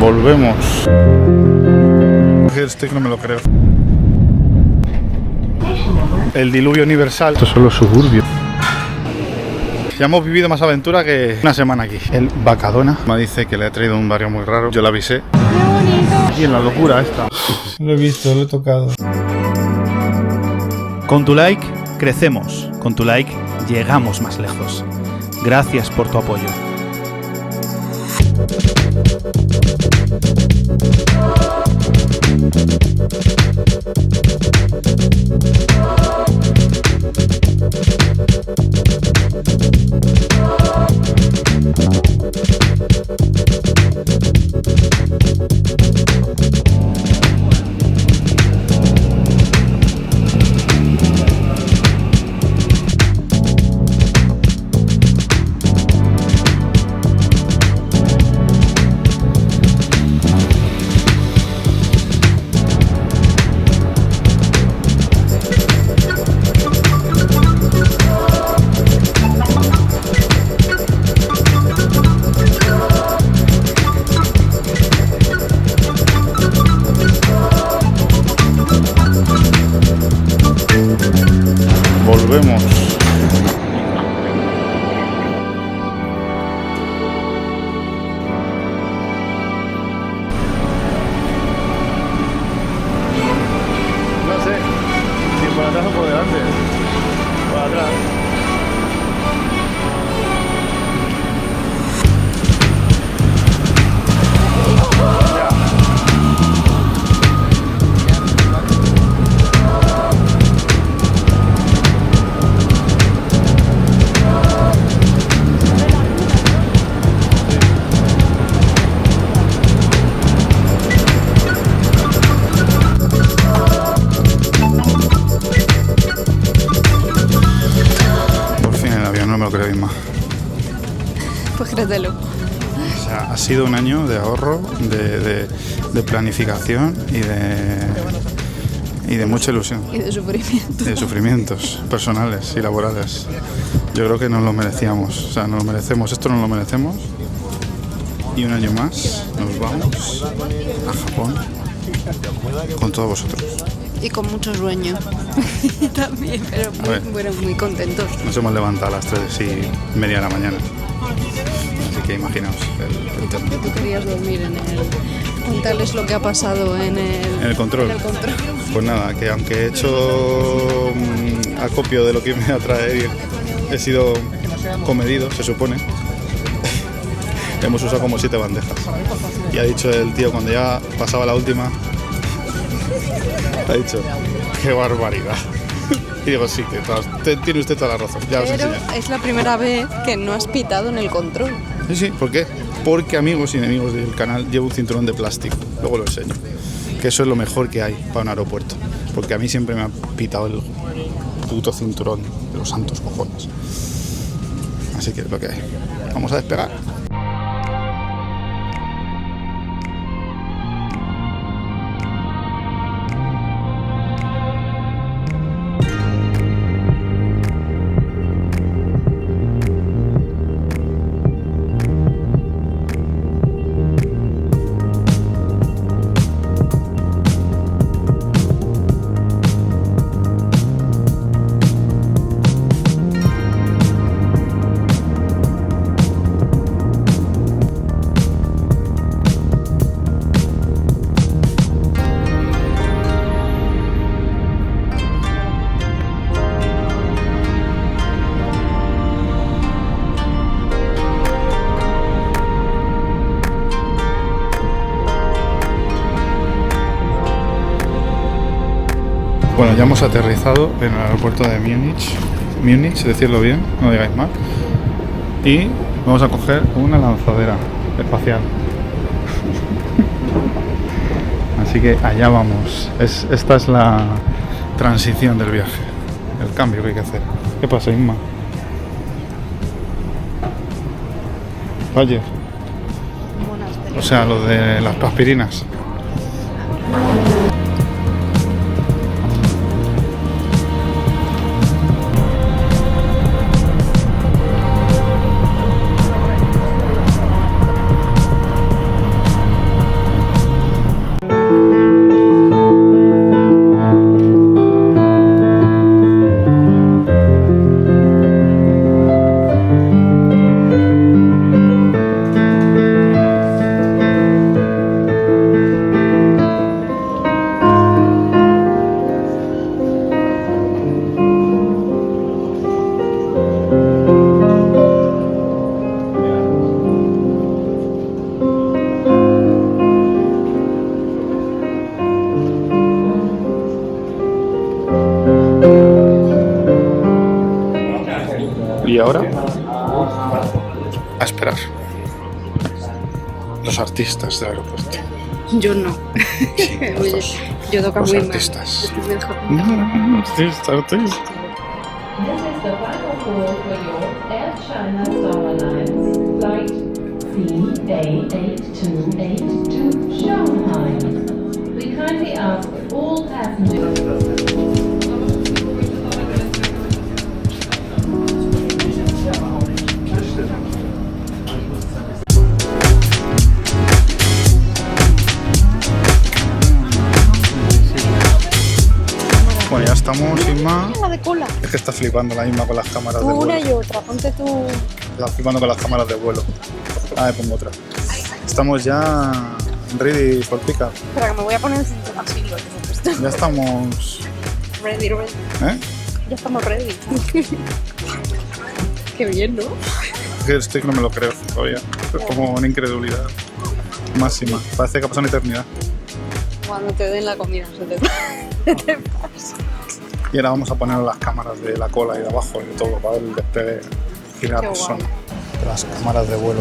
Volvemos. Este que no me lo creo. El diluvio universal. Estos son los suburbios. Ya hemos vivido más aventura que una semana aquí. El Bacadona me dice que le ha traído un barrio muy raro. Yo le avisé. ¡Qué bonito! Y en la locura esta. Lo he visto, lo he tocado. Con tu like, crecemos. Con tu like, llegamos más lejos. Gracias por tu apoyo. Volvemos. No sé si por atrás o por delante. Por atrás. Pues créetelo. O sea, ha sido un año de ahorro, de planificación y de mucha ilusión. Y de sufrimiento. Y de sufrimientos personales y laborales. Yo creo que nos lo merecíamos. O sea, nos lo merecemos. Esto nos lo merecemos. Y un año más nos vamos a Japón con todos vosotros. Y con mucho sueño. También, pero muy contentos. Nos hemos levantado a las 3:30 de la mañana. Así que imaginaos el tema. Tú querías dormir en el... Contarles lo que ha pasado en el control. Pues nada, que aunque he hecho acopio de lo que me iba a traer, he sido comedido, se supone. Hemos usado como 7 bandejas. Y ha dicho el tío, cuando ya pasaba la última, ha dicho, ¡qué barbaridad! Y digo, sí, que tiene usted toda la razón. Ya os enseño. Es la primera vez que no has pitado en el control. Sí, ¿por qué? Porque, amigos y enemigos del canal, llevo un cinturón de plástico. Luego lo enseño. Que eso es lo mejor que hay para un aeropuerto. Porque a mí siempre me ha pitado el puto cinturón de los santos cojones. Así que es lo que hay. Vamos a despegar. Bueno, ya hemos aterrizado en el aeropuerto de Múnich, decirlo bien, no digáis mal. Y vamos a coger una lanzadera espacial. Así que allá vamos. Esta es la transición del viaje, el cambio que hay que hacer. ¿Qué pasa, Inma? Oye, o sea, lo de las aspirinas. ahora a esperar. Los artistas del aeropuerto. Yo no. Sí, Oye, yo toco los muy mal. artistas. Estoy mejor. Artista. This is the final call for your Air China Star Alliance flight CA8282 to Shanghai. We kindly ask that all passengers. Bueno, ya estamos, Inma. La de cola. Es que está flipando la misma con las cámaras de Tú vuelo. una y otra, ponte tú. Está flipando con las cámaras de vuelo. Ah, me pongo otra. Estamos ya ready for pick-up. Espera, que me voy a poner el cinturón así, lo tengo puesto. Ya estamos... Ready. ¿Eh? Ya estamos ready. Qué bien, ¿no? Es que estoy que no me lo creo todavía. Es como una incredulidad máxima. Parece que ha pasado una eternidad. Cuando te den la comida, se te pasa. Y ahora vamos a poner las cámaras de la cola y de abajo y de todo para ver el despegue y la Qué persona. guay. Las cámaras de vuelo.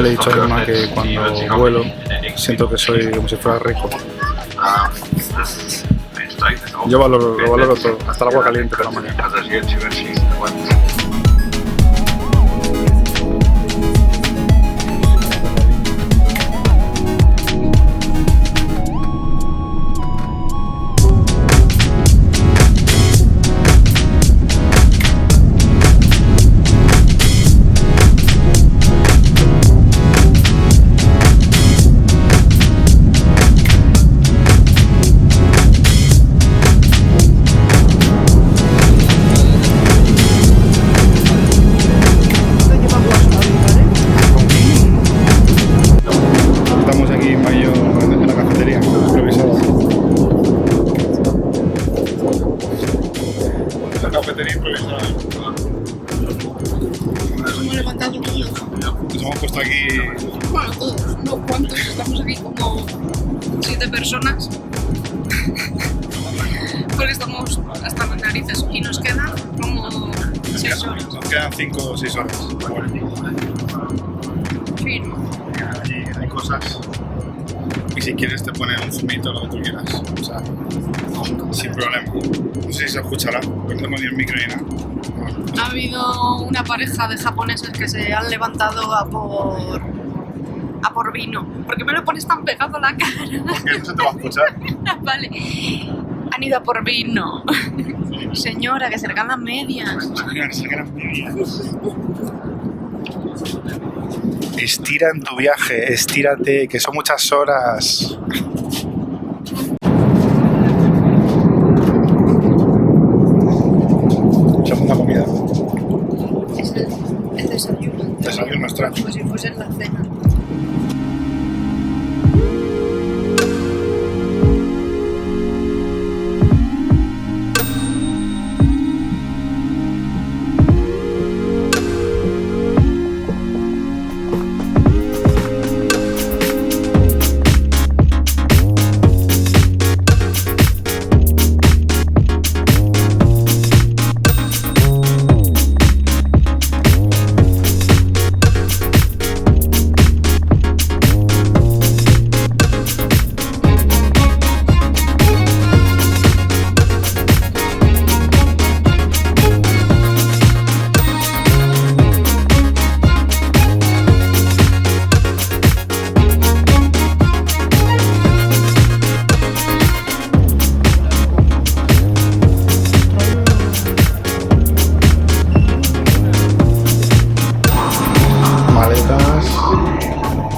Le he dicho a Emma que cuando vuelo siento que soy como si fuera rico. Yo lo valoro todo, hasta el agua caliente de la mañana. Estamos aquí en Mayo, en la cafetería improvisada. La cafetería improvisada. Nos hemos levantado Nos hemos puesto aquí. bueno, todos, no cuántos, estamos aquí como 7 personas. Porque estamos hasta las narices y nos quedan como 6 horas. Nos quedan 5 o 6 horas. Fin. Allí hay cosas. Y si quieres te ponen un zumito, lo que tú quieras. O sea, sin problema. No sé si se escuchará, porque no tengo ni el micro ni nada. Ha habido una pareja de japoneses que se han levantado a por vino. ¿Por qué me lo pones tan pegado a la cara? Porque no se te va a escuchar. Vale. Han ido a por vino. Señora, que se le caen las medias. Mira, que se quedan medias. Estira en tu viaje, estírate, que son muchas horas. Segunda comida. Es el desayuno. Desayuno extraño. Como si fuese la cena.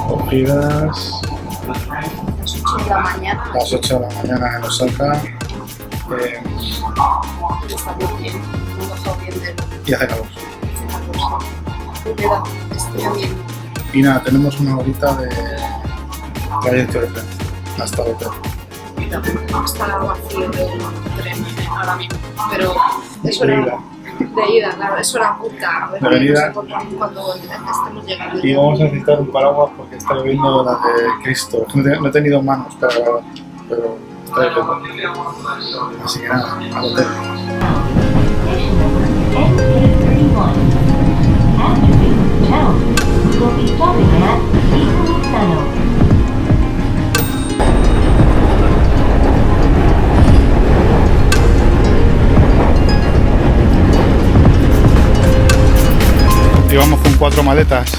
Cogidas. Las 8 de la mañana. Las 8 de la mañana en Osaka. Está muy bien. Me he bajado bien de Y hace calor. humedad. Estoy bien. Y nada, tenemos una horita de trayecto de tren hasta el hotel. Y también está vacío el tren ahora mismo. Pero eso De era ida. de ida, claro. Eso era puta. A ver, De venida. nos encontramos cuando estemos llegando. Y vamos a necesitar un paraguas porque está lloviendo la de Cristo. No he tenido manos para grabar, pero está lloviendo. Así que nada, al hotel. N231. After this town, we will be stopping at Ikumusano. Íbamos con 4 maletas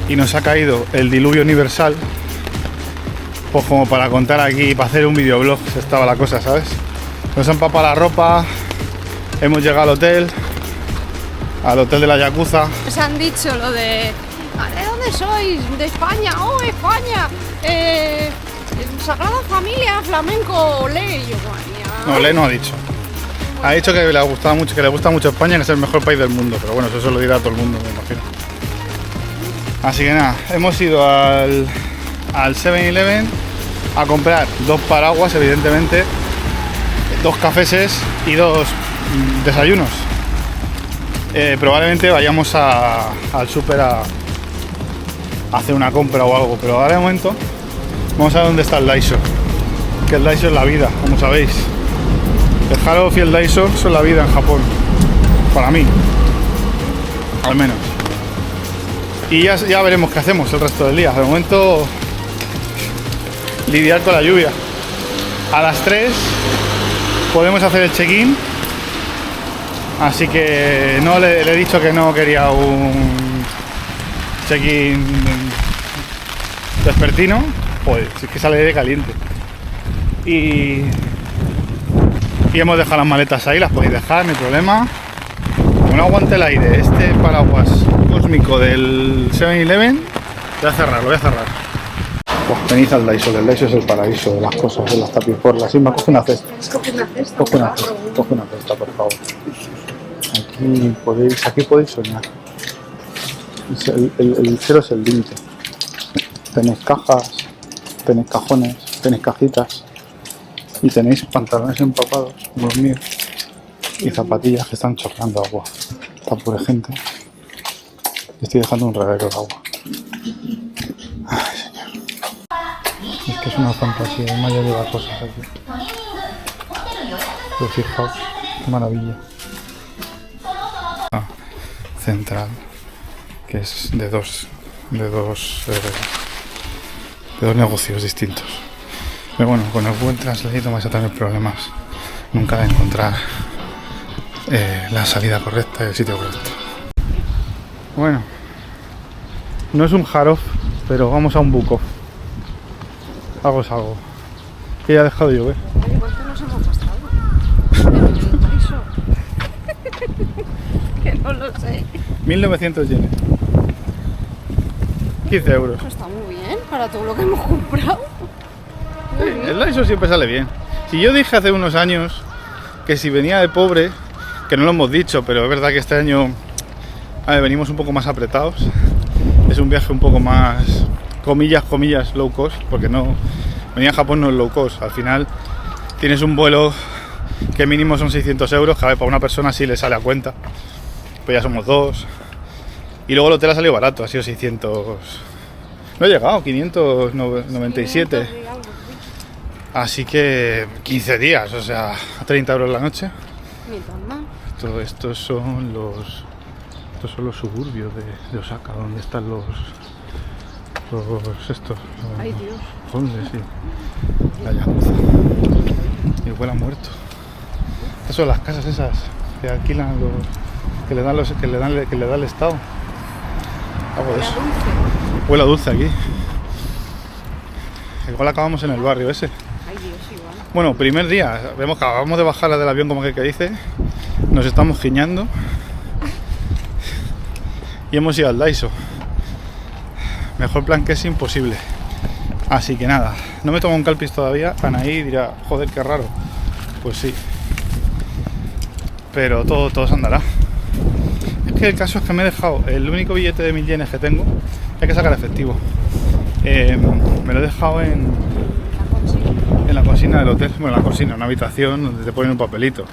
y nos ha caído el diluvio universal, pues como para contar aquí, para hacer un videoblog estaba la cosa, ¿sabes? Nos han empapado la ropa, hemos llegado al hotel de la Yakuza. Os han dicho lo de dónde sois? De España, oh España, Sagrada Familia, flamenco, olé. Y yo, madre mía. No, Le no ha dicho. Ha dicho que le gusta mucho España, que es el mejor país del mundo, pero bueno, eso se lo dirá a todo el mundo, me imagino. Así que nada, hemos ido al 7-Eleven a comprar 2 paraguas, evidentemente, 2 cafeses y 2 desayunos. Probablemente vayamos al súper a hacer una compra o algo, pero ahora de momento vamos a ver dónde está el Daiso, que el Daiso es la vida, como sabéis. El Harrof y el Daiso son la vida en Japón, para mí, al menos. Y ya veremos qué hacemos el resto del día. De momento, lidiar con la lluvia. A las 3 podemos hacer el check-in, así que no le he dicho que no quería un check-in vespertino. Joder, si es que sale de caliente. Y hemos dejado las maletas ahí, las podéis dejar, no hay problema. Como no aguante el aire, este paraguas cósmico del 7-Eleven, lo voy a cerrar. Pues venid al Daiso, el Daiso es el paraíso de las cosas, de las tapiforlas. Simba, coge una cesta. Coge una cesta, por favor. Aquí podéis soñar. El cero es el límite. Tenéis cajas, tenéis cajones, tenéis cajitas y tenéis pantalones empapados, como los míos, y zapatillas que están chorreando agua. Esta pobre gente. Estoy dejando un reguero de agua. Ay, señor. Es que es una fantasía, el Maya lleva cosas aquí. Pero fijaos, qué maravilla. Central, que es de dos negocios distintos. Pero bueno, con el Google Translate no vais a tener problemas nunca de encontrar la salida correcta y el sitio correcto. Bueno, no es un Harrof, pero vamos a un Bukov. Algo es algo. Que ya ha dejado de llover. Oye, ¿cuánto nos hemos gastado? Que no lo sé. 1900 yenes. 15 euros. Eso está muy bien para todo lo que hemos comprado. El Daiso siempre sale bien. Si yo dije hace unos años que si venía de pobre, que no lo hemos dicho, pero es verdad que este año venimos un poco más apretados. Es un viaje un poco más, comillas, low cost, porque no venir a Japón no es low cost. Al final tienes un vuelo que mínimo son 600 euros, que a ver, para una persona sí le sale a cuenta. Pues ya somos 2. Y luego el hotel ha salido barato, ha sido 600... No he llegado, 597. Así que 15 días, o sea, a 30 euros la noche. Ni tan mal. Estos son los suburbios de Osaka, donde están los Ay, Dios. homeless y la Yakuza. Y el vuelo ha muerto. Estas son las casas esas que alquilan que le da el Estado. Algo de eso. Huele a dulce aquí. Igual acabamos en el barrio ese. Ay, Dios, igual. Bueno, primer día, vemos que acabamos de bajar del avión, como que dice, nos estamos giñando y hemos ido al Daiso. Mejor plan que es imposible. Así que nada, no me tomo un calpis todavía. Anaí dirá, joder, qué raro. Pues sí, pero todo se andará. Es que el caso es que me he dejado el único billete de 1000 yenes que tengo. Hay que sacar efectivo. Me lo he dejado en la cocina del hotel. Bueno, la cocina, una habitación donde te ponen un papelito.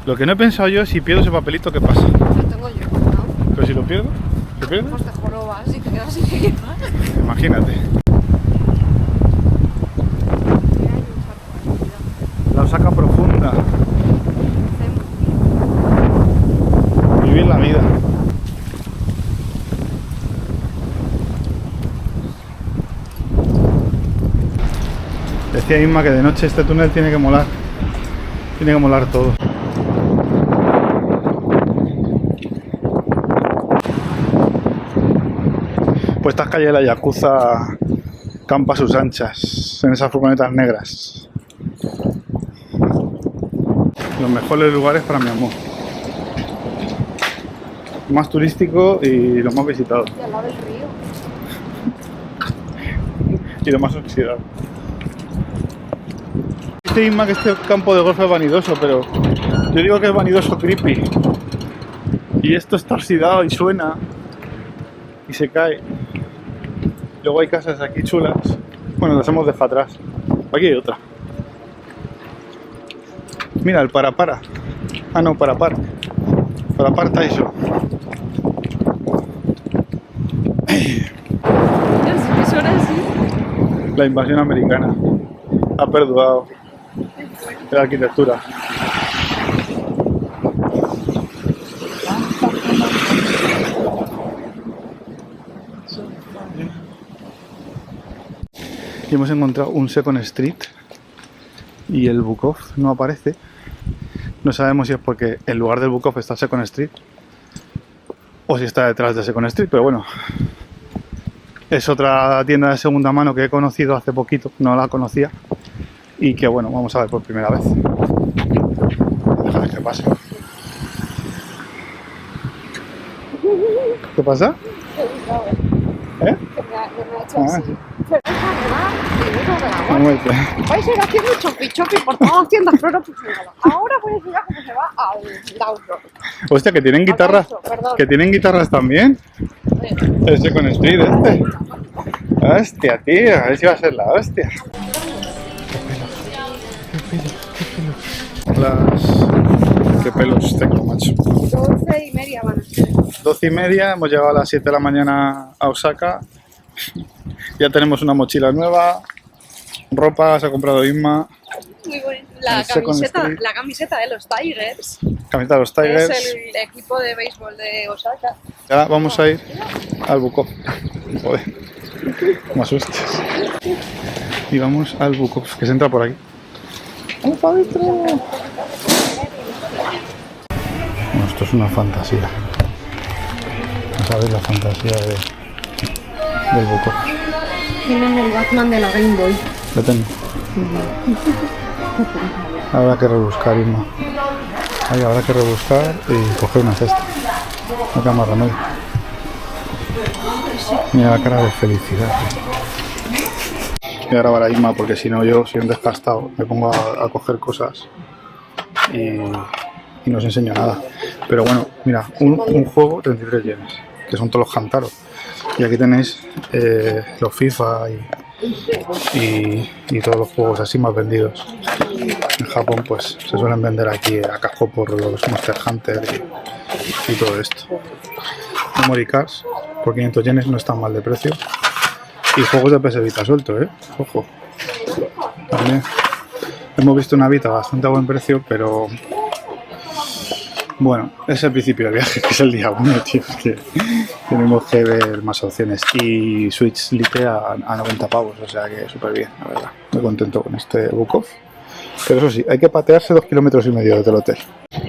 Lo que no he pensado yo es si pierdo ese papelito, ¿qué pasa? Lo tengo yo, ¿no? Pero si lo pierdo, ¿se pierde? Pues te jorobas y te quedas sin llevar. Imagínate. La Osaka profunda. Decía Inma que de noche este túnel tiene que molar todo. Pues estas calles de la Yakuza campa a sus anchas en esas furgonetas negras. Los mejores lugares para mi amor. Más turístico y lo más visitado. Y al lado del río. Y lo más oxidado. Dice Inma que este campo de golf es vanidoso, pero yo digo que es vanidoso creepy. Y esto está oxidado y suena y se cae. Luego hay casas aquí chulas. Bueno, las hemos dejado atrás. Aquí hay otra. Mira, el para. Ah, no, para Taiso. ¿Qué suena así? La invasión americana ha perdurado la arquitectura. Y hemos encontrado un Second Street y el Bukov no aparece. No sabemos si es porque el lugar del Bukov está Second Street o si está detrás de Second Street, pero bueno, es otra tienda de segunda mano que he conocido hace poquito, no la conocía, y que bueno, vamos a ver por primera vez. Déjame que pase. ¿Qué pasa? ¿Eh? Ah, sí. Vais a ir haciendo chopi por todas las tiendas, pero no puse nada. Ahora voy a enseñar cómo se va al Download. Hostia, que tienen guitarras. Que tienen guitarras también. El Second Street este. Hostia, tío, a ver si va a ser la hostia. Qué pelos tengo, macho. 12:30 van a ser. 12:30, hemos llegado a las 7 de la mañana a Osaka. Ya tenemos una mochila nueva, ropa, se ha comprado Inma. Muy bonito. El Second Street. La camiseta de los Tigers. Camiseta de los Tigers. Es el equipo de béisbol de Osaka. Ya vamos a ir al Bukov. Joder, me asustas. Y vamos al Bukov, que se entra por aquí. ¡Vamos para adentro! Bueno, esto es una fantasía. No sabéis la fantasía del Bukov. Tienen el Batman de la Game Boy. Lo tengo. Habrá que rebuscar, Inma. Ahí habrá que rebuscar y coger una cesta. No queda más remedio. Mira la cara de felicidad. Voy a grabar a Inma porque si no yo soy un desgastado. Me pongo a coger cosas y no os enseño nada. Pero bueno, mira, un juego 33 yenes, que son todos los Hamtaro. Y aquí tenéis los FIFA y todos los juegos así más vendidos. En Japón pues se suelen vender aquí a casco por los Monster Hunter y todo esto. Memory cards por 500 yenes no están mal de precio. Y juegos de PS Vita suelto, ojo. También hemos visto una Vita bastante a buen precio, pero bueno, es el principio del viaje, que es el día 1, tío. Que tenemos que ver más opciones. Y Switch Lite a 90 pavos, o sea que súper bien, la verdad. Muy contento con este Bukov. Pero eso sí, hay que patearse 2,5 kilómetros del hotel.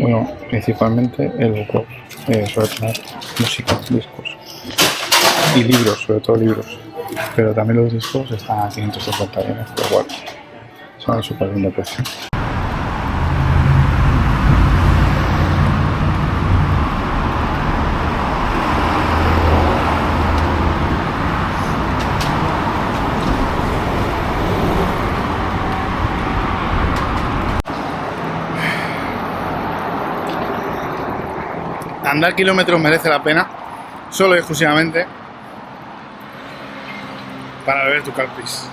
Bueno, principalmente el Bukov suele tener música, discos y libros, sobre todo libros. Pero también los discos están a 550 yenes, pero bueno, son súper bien de precio. Andar kilómetros merece la pena, solo y exclusivamente para beber tu Calpis.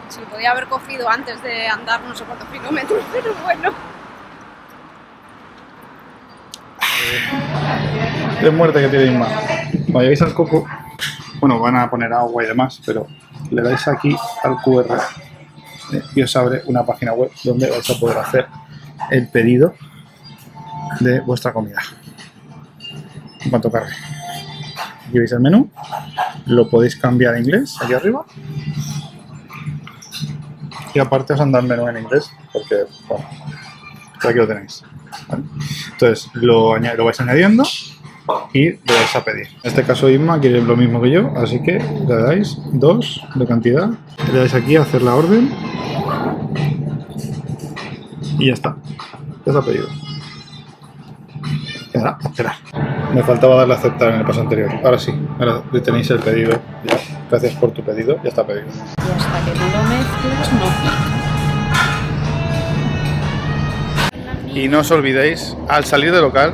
Se lo podía haber cogido antes de andar no sé cuántos kilómetros, pero bueno. De muerte que tiene Inma. Cuando llegáis al Coco, bueno, van a poner agua y demás, pero le dais aquí al QR y os abre una página web donde vais a poder hacer el pedido de vuestra comida en cuanto cargue. Aquí veis el menú, lo podéis cambiar a inglés aquí arriba Y aparte os han dado el menú en inglés, porque, bueno, aquí lo tenéis. ¿Vale? Entonces, lo vais añadiendo y le vais a pedir. En este caso Isma quiere lo mismo que yo, así que le dais 2 de cantidad, le dais aquí a hacer la orden y ya está. Ya está pedido. Y ahora, esperar. Me faltaba darle a aceptar en el paso anterior. Ahora sí, ahora tenéis el pedido. Ya. Gracias por tu pedido, ya está pedido. Y hasta que no lo mezcles, no. Y no os olvidéis, al salir del local,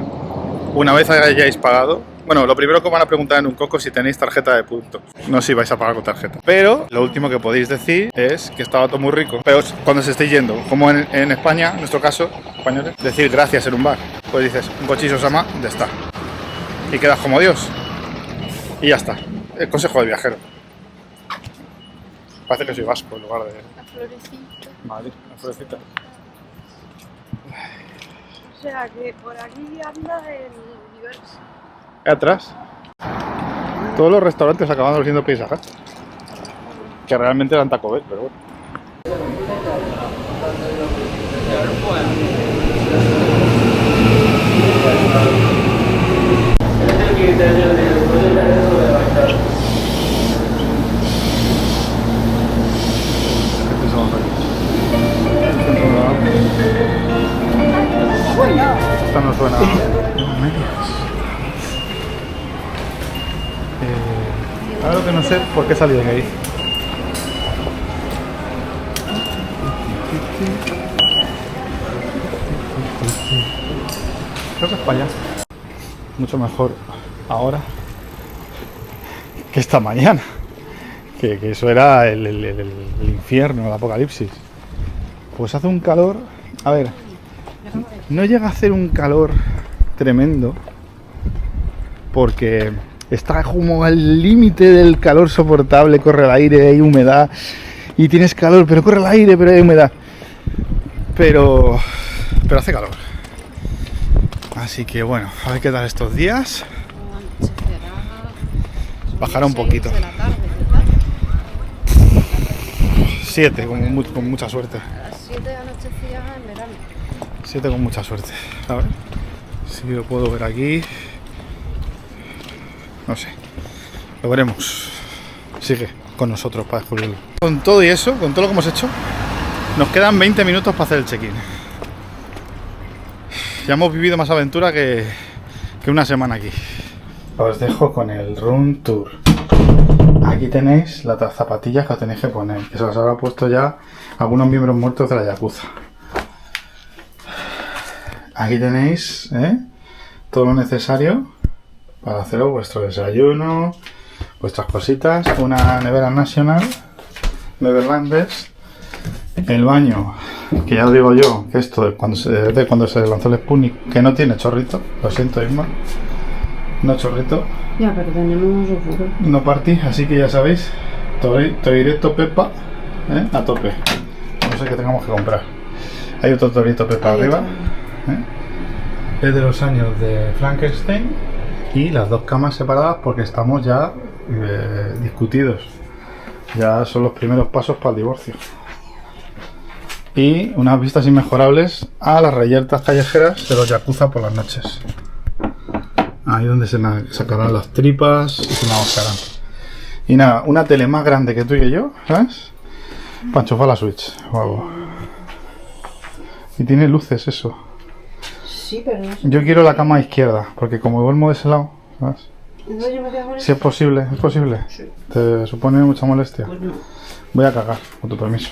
una vez hayáis pagado, bueno, lo primero que os van a preguntar en un coco es si tenéis tarjeta de puntos, no si vais a pagar con tarjeta. Pero lo último que podéis decir es que estaba todo muy rico. Pero cuando se estéis yendo, como en España, en nuestro caso, españoles, decir gracias en un bar. Pues dices, un cochizo sama, ya está. Y quedas como Dios. Y ya está. El consejo de viajero. Parece que soy vasco en lugar de... La florecita. Madrid, la florecita. O sea que por aquí anda el universo. Atrás. Todos los restaurantes acaban siendo Pizza Hut. Que realmente eran Taco Bell, pero bueno. Esta no suena. Ahora que no sé por qué he salido de ahí. Creo que es para allá. Mucho mejor ahora que esta mañana. Que eso era el infierno, el apocalipsis. Pues hace un calor. A ver, no llega a hacer un calor tremendo. Porque está como al límite del calor soportable. Corre el aire, hay humedad. Y tienes calor, pero corre el aire, pero hay humedad. Pero hace calor. Así que bueno, a ver qué tal estos días. Bajará un poquito. 7 con mucha suerte. A las 7 anochecía en verano. 7 con mucha suerte. A ver si lo puedo ver aquí. No sé. Lo veremos. Sigue con nosotros para descubrirlo. Con todo y eso, con todo lo que hemos hecho, nos quedan 20 minutos para hacer el check-in. Ya hemos vivido más aventura que una semana aquí. Os dejo con el room tour. Aquí tenéis las zapatillas que os tenéis que poner, que se las habrá puesto ya algunos miembros muertos de la Yakuza. Aquí tenéis todo lo necesario para hacer vuestro desayuno, vuestras cositas, una nevera nacional, Neverlanders, el baño, que ya os digo yo, que esto de cuando se lanzó el Sputnik, que no tiene chorrito, lo siento Isma, no chorrito. Ya, pero tenemos un No partí, así que ya sabéis, Toireto Pepa, a tope. No sé qué tengamos que comprar. Hay otro Toireto Pepa arriba. Es de los años de Frankenstein. Y las dos camas separadas porque estamos ya discutidos. Ya son los primeros pasos para el divorcio. Y unas vistas inmejorables a las reyertas callejeras de los Yakuza por las noches. Ahí donde se sacarán las tripas y se me ahorcarán. Y nada, una tele más grande que tú y yo, ¿sabes? Para enchufar la Switch o algo. Y tiene luces eso. Sí, pero no sé. Yo quiero la cama izquierda, porque como duermo de ese lado, ¿sabes? No, yo me quedo con Si es posible, es posible. Sí. ¿Te supone mucha molestia? Pues no. Voy a cagar, con tu permiso.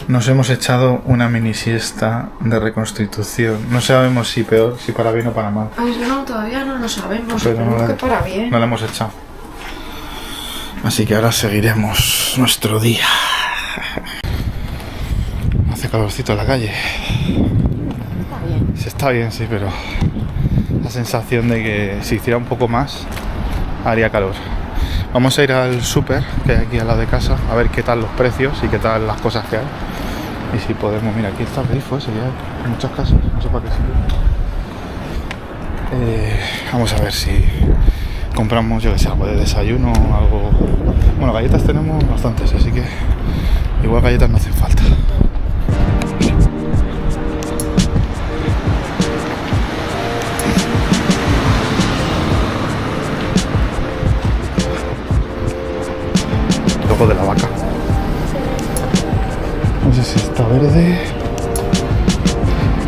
Nos hemos echado una mini siesta de reconstitución. No sabemos si peor, si para bien o para mal. Ay, no, todavía no lo sabemos. Pero Esperemos que para bien. No la hemos echado. Así que ahora seguiremos nuestro día. Hace calorcito en la calle. Está bien. Sí, está bien, sí, pero la sensación de que si hiciera un poco más haría calor. Vamos a ir al súper que hay aquí al lado de casa a ver qué tal los precios y qué tal las cosas que hay. Y si podemos, mira, aquí está el grifo ese que hay en muchas casas, no sé para qué sirve. Vamos a ver si compramos, yo que sé, algo de desayuno, algo. Bueno, galletas tenemos bastantes, así que Igual galletas no hacen falta. Logo de la vaca. No sé si está verde.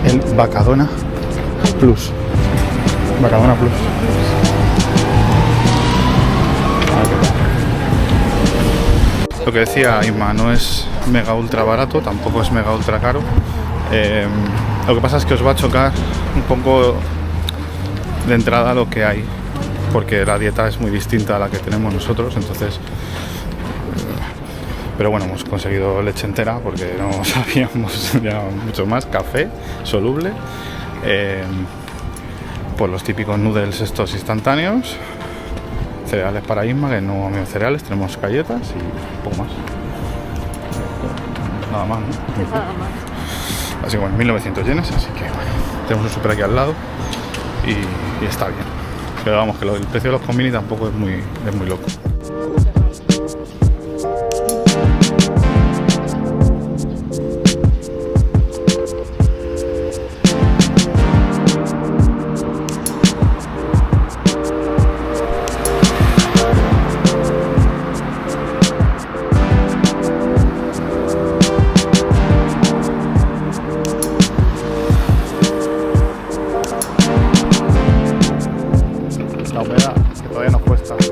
El Vacadona Plus. Vacadona Plus. Lo que decía Isma, no es mega ultra barato, tampoco es mega ultra caro. Lo que pasa es que os va a chocar un poco de entrada lo que hay, porque la dieta es muy distinta a la que tenemos nosotros, entonces... Pero bueno, hemos conseguido leche entera porque no sabíamos ya mucho más. Café soluble, pues los típicos noodles estos instantáneos, cereales para Isma, que no comemos cereales, tenemos galletas y poco más. Nada más, ¿no? Nada más. Así que bueno, 1900 yenes, así que bueno, tenemos un súper aquí al lado y está bien. Pero vamos, que el precio de los convini tampoco es muy loco. La humedad, que todavía nos cuesta. Aquí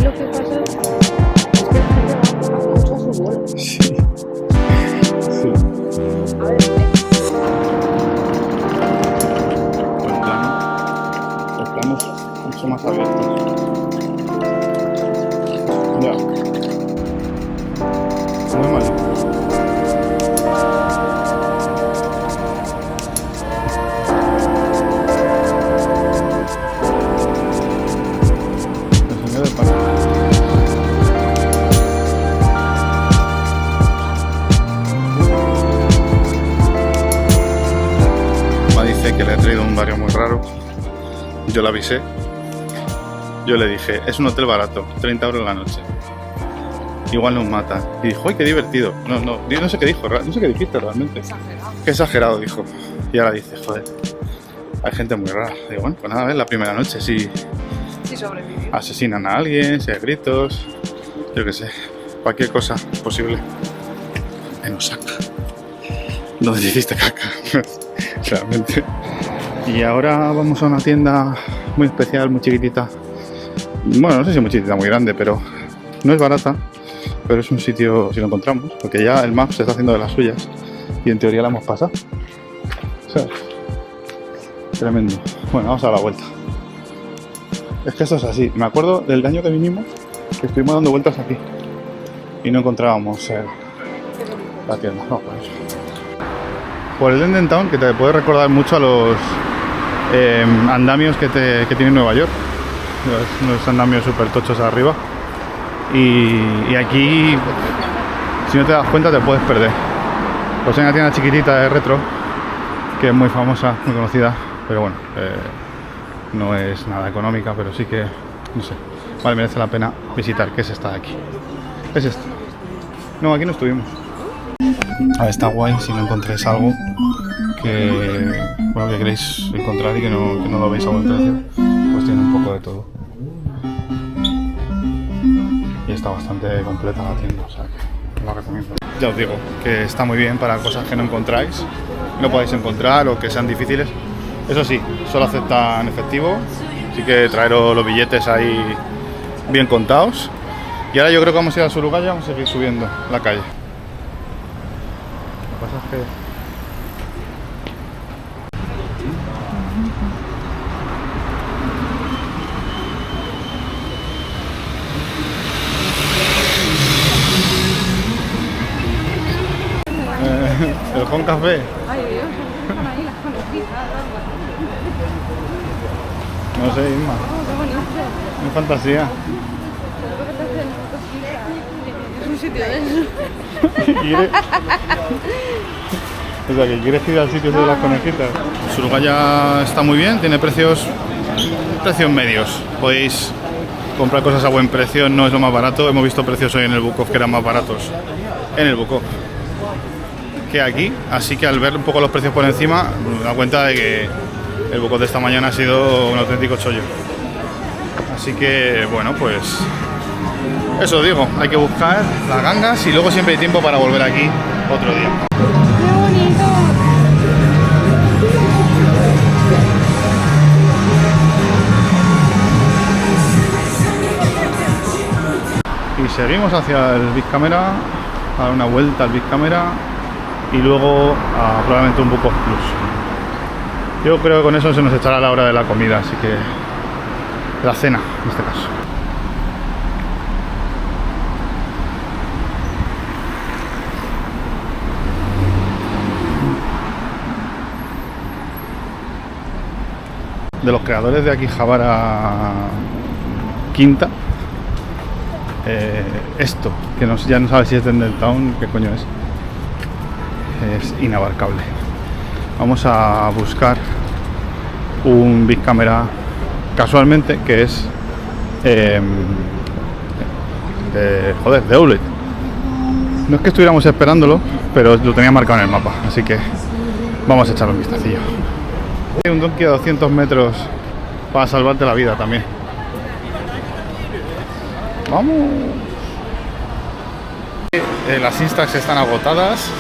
lo que pasa es que la gente va mucho a su bola. Sí. Sí. A ver, Los planos mucho más abiertos. Ya. Muy mal. Que le he traído un barrio muy raro. Yo le avisé. Yo le dije, es un hotel barato, 30 € la noche. Igual nos mata. Y dijo, ¡ay, qué divertido! Yo no sé qué dijo, no sé qué dijiste realmente. Exagerado. Qué exagerado, dijo. Y ahora dice, joder, hay gente muy rara. Digo, bueno, pues nada, es la primera noche. Si Sí, sobrevivió. asesinan a alguien, si hay gritos, yo qué sé, cualquier cosa posible. En Osaka. Donde hiciste caca. Realmente. Y ahora vamos a una tienda muy especial, muy chiquitita. Bueno, no sé si muy chiquitita, muy grande, pero no es barata. Pero es un sitio, si lo encontramos, porque ya el map se está haciendo de las suyas y en teoría la hemos pasado. ¿Sabes? Tremendo. Bueno, vamos a dar la vuelta. Es que esto es así. Me acuerdo del año que vinimos, que estuvimos dando vueltas aquí y no encontrábamos la tienda. No, pues. Por el Enden Town, que te puede recordar mucho a los andamios que tiene Nueva York, unos andamios súper tochos arriba, y aquí, si no te das cuenta, te puedes perder. Pues hay una tienda chiquitita de retro que es muy famosa, muy conocida, pero bueno, no es nada económica, pero sí que, no sé, vale, merece la pena visitar, que es esta de aquí. Es esta. No, aquí no estuvimos. A ver, está guay si no encontréis algo que queréis encontrar y que no lo veis a buen precio, pues tiene un poco de todo. Y está bastante completa la tienda, o sea que la recomiendo. Ya os digo que está muy bien para cosas que no encontráis, no podéis encontrar o que sean difíciles. Eso sí, solo aceptan efectivo, así que traeros los billetes ahí bien contados. Y ahora yo creo que vamos a ir a Surugaya, vamos a seguir subiendo la calle. Lo que pasa es que... el Home Café. ay Dios, están ahí las conejitas. No sé, Isma. Oh, qué bonito. Es fantasía. Seguro que te hacen cositas. Es un sitio de eso. ¿Quieres? O sea, que quieres ir al sitio de las conejitas. Surugaya está muy bien, tiene precios medios. Podéis comprar cosas a buen precio no es lo más barato. Hemos visto precios hoy en el Bukov que eran más baratos en el Bukov que aquí, así que al ver un poco los precios por encima me da cuenta de que el Bukov de esta mañana ha sido un auténtico chollo. Así que bueno, pues eso digo, hay que buscar las gangas y luego siempre hay tiempo para volver aquí otro día. ¡Qué bonito! Y seguimos hacia el Big Camera, a dar una vuelta al Big Camera y luego a probablemente un Bukov Plus. Yo creo que con eso se nos echará la hora de la comida, así que la cena en este caso. De los creadores de Akihabara Quinta, esto, que ya no sabe si es Tender Town, qué coño es inabarcable. Vamos a buscar un Big Camera casualmente que es de Outlet. No es que estuviéramos esperándolo, pero lo tenía marcado en el mapa, así que vamos a echarle un vistacillo. Hay un Donkey a 200 metros para salvarte la vida también. ¡Vamos! Las Instax están agotadas.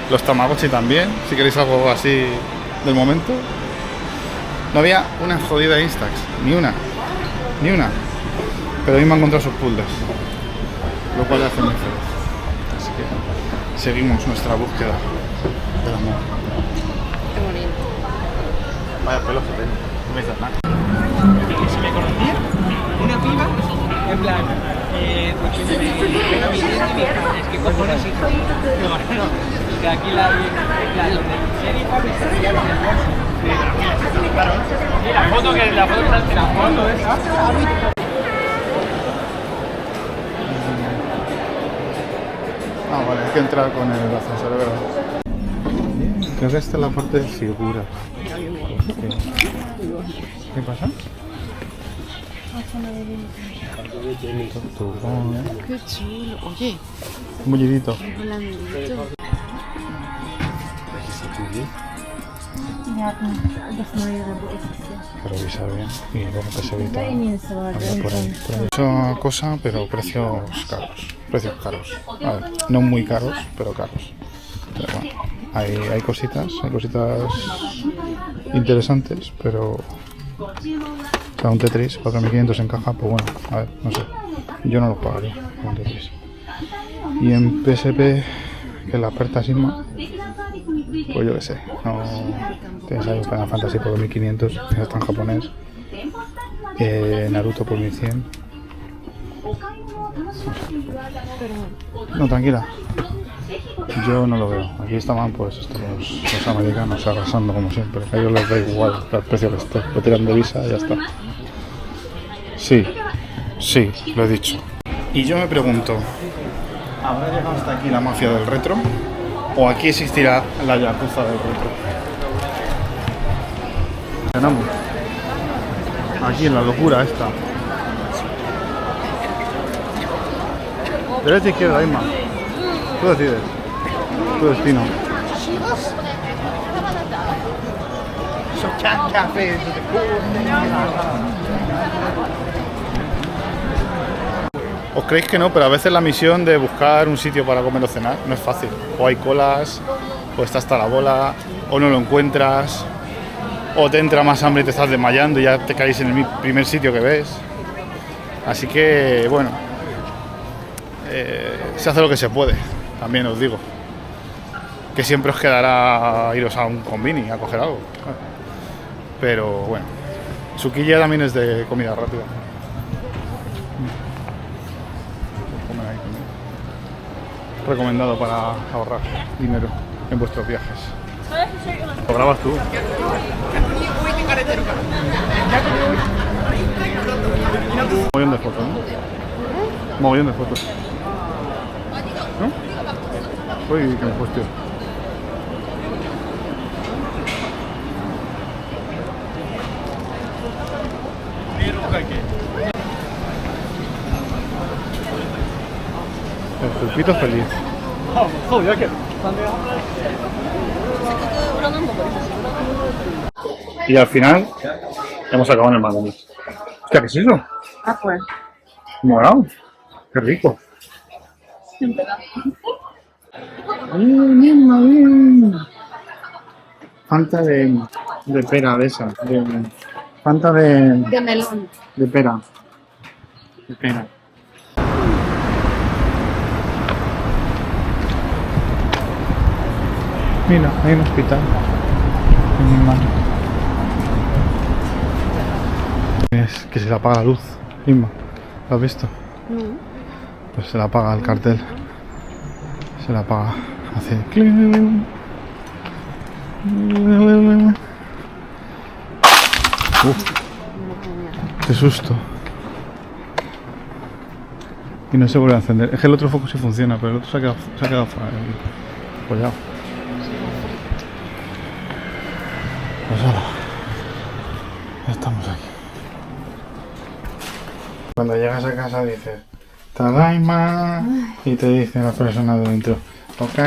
Los Tamagotchi también, si queréis algo así del momento. No había una jodida Instax, ni una. Pero hoy me han encontrado sus puzzles, lo cual le hace muy feliz. Así que seguimos nuestra búsqueda del amor. Qué bonito. Vaya pelos que tengo, no me dices nada. Que si me conocía una piba, en plan, porque me venga mi gente y me dijo, es que cojones hijo. Digo, bueno, que aquí la de serie papi se pillaron en el bolso. Claro. Y la foto que está en la foto esa. Ah, vale, hay que entrar con el ascensor, de verdad. Creo que esta es la parte de figura. ¿Qué pasa? Qué chulo. Oye, Un bullidito. hola, amiguito. Pero visa bien y luego te se evita andar por ahí. Mucha cosa, pero precios caros. A ver, no muy caros, pero caros. Pero bueno, hay cositas interesantes, pero o sea, un Tetris 4.500 en caja, pues bueno, a ver, no sé, yo no lo pagaría un Tetris. Y en PSP, que es la Aperta Sigma, pues yo qué sé, no tienes ahí Final Fantasy por 2.500, está en japonés, Naruto por 1.100. No, tranquila, yo no lo veo. Aquí estaban pues los americanos arrasando como siempre, a ellos les da igual el precio que esté, lo tiran de visa y ya está. Sí, lo he dicho. Y yo me pregunto, ¿habrá llegado hasta aquí la mafia del retro? ¿O aquí existirá la yakuza del retro? Tenemos aquí en la locura esta. Derecha, izquierda, Isma. Tú decides. Tu destino. ¿Os creéis que no? Pero a veces la misión de buscar un sitio para comer o cenar no es fácil. O hay colas, o está hasta la bola, o no lo encuentras, o te entra más hambre y te estás desmayando y ya te caes en el primer sitio que ves. Así que, bueno, se hace lo que se puede, también os digo. Que siempre os quedará iros a un convini a coger algo. Pero bueno, Tsukilla también es de comida rápida. Recomendado para ahorrar dinero en vuestros viajes. ¿Lo grabas tú? Mogollón de fotos, ¿no? Mogollón de fotos. ¿No? Uy, que me he puesto. pulpito feliz. Y al final hemos acabado en el McDonald's. Hostia, ¿qué es eso? Ah, pues. Morado. Qué rico. Fanta de pera de esa. Fanta De melón. de pera. De pera. Mira, hay un hospital. Es que se le apaga la luz, Inma. ¿Lo has visto? Pues se le apaga el cartel. Se le apaga. Hace cling. Qué susto. Y no se vuelve a encender. Es que el otro foco sí funciona, pero el otro se ha quedado apoyado. Pues ahora, ya estamos aquí. Cuando llegas a casa dices Tadaima y te dice la persona de dentro ok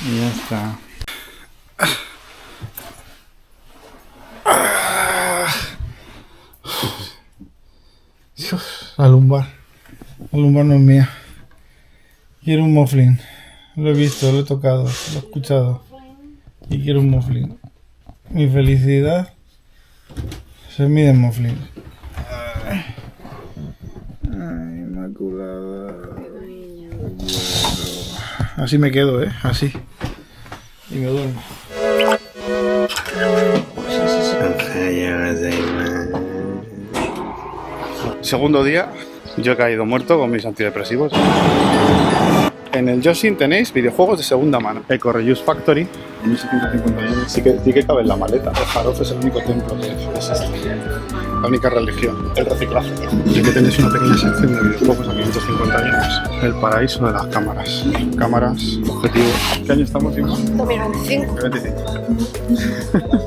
y ya está. Dios, la lumbar no es mía. Quiero un mufflin. Lo he visto, lo he tocado, lo he escuchado y quiero un mufflin. Mi felicidad se mide en mufflin. Ay, inmaculada. Así me quedo, así. Y me duermo. Segundo día, yo he caído muerto con mis antidepresivos. En el Yoshin tenéis videojuegos de segunda mano. Eco Reuse Factory, 1750 yenes. Sí que cabe en la maleta. El Harof es el único templo que existe. La única religión, el reciclaje. Y que tenéis una pequeña sección de videojuegos a 550 yenes. El paraíso de las cámaras. Cámaras, objetivos. ¿Qué año estamos, Inma? 2025.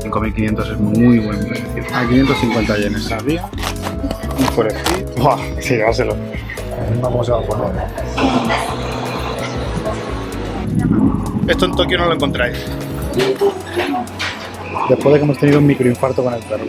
5.500 es muy buen precio. A 550 yenes al día. Un Forest. ¡Buah! Sí, llevárselo. Vamos a poner. Esto en Tokio no lo encontráis. Después de que hemos tenido un microinfarto con el perro.